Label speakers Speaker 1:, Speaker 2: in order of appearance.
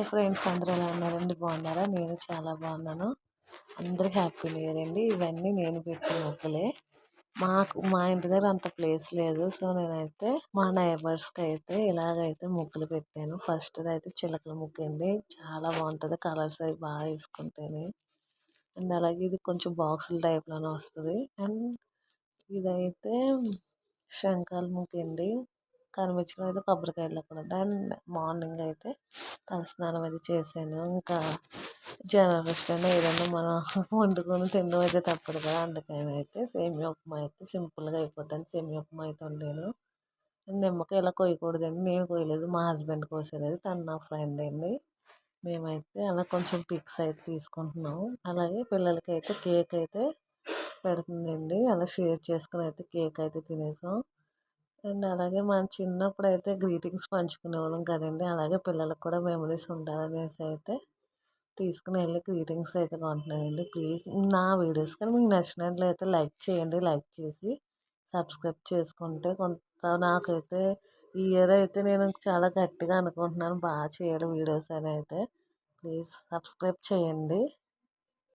Speaker 1: Hi friends, అందరూ ఎలా ఉన్నారండి? బాగున్నారా? నేను చాలా బాగున్నాను. అందరికి హ్యాపీ న్యూ ఇయర్ అండి. ఇవన్నీ నేను పెట్టిన మొక్కలే. మా ఇంటి దగ్గర అంత ప్లేస్ లేదు. సో నేనైతే మా నైబర్స్కి అయితే ఇలాగైతే ముగ్గులు పెట్టాను. ఫస్ట్ అయితే చిలకల ముగ్గు అండి. చాలా బాగుంటుంది. కలర్స్ అవి బాగా వేసుకుంటేనే. అండ్ అలాగే ఇది కొంచెం బాక్సుల టైప్లోనే వస్తుంది. అండ్ ఇదైతే శంఖాల ముగ్గు అండి. కనిపించడం అయితే కొబ్బరికాయలు కూడా. అండ్ మార్నింగ్ అయితే తలస్నానం అది చేశాను. ఇంకా జనవరి ఫస్ట్ అయినా ఏదన్నా మనం వండుకొని తినడం అయితే తప్పదు కదా. అందుకని అయితే సేమియా ఉప్మా అయితే సింపుల్గా అయిపోద్దని సేమియా ఉప్మా అయితే వండాను. నిమ్మకాయ ఇలా కొయ్యకూడదండి, నేను కోయలేదు, మా హస్బెండ్ కోసారు. అది తను నా ఫ్రెండ్ అండి. మేమైతే అలా కొంచెం పిక్స్ అయితే తీసుకుంటున్నాము. అలాగే పిల్లలకి అయితే కేక్ అయితే పెడుతుందండి. అలా షేర్ చేసుకుని అయితే కేక్ అయితే తినేసాం. అండ్ అలాగే మన చిన్నప్పుడు అయితే గ్రీటింగ్స్ పంచుకునేవాళ్ళం కదండి. అలాగే పిల్లలకు కూడా మెమరీస్ ఉండాలనేసి అయితే తీసుకుని వెళ్ళి గ్రీటింగ్స్ అయితే కొంటున్నానండి. ప్లీజ్ నా వీడియోస్ కానీ మీకు నచ్చినట్లయితే లైక్ చేయండి. లైక్ చేసి సబ్స్క్రైబ్ చేసుకుంటే కొంత నాకైతే ఈ ఇయర్ అయితే నేను చాలా గట్టిగా అనుకుంటున్నాను బాగా చేయాలి వీడియోస్ అని అయితే. ప్లీజ్ సబ్స్క్రైబ్ చేయండి.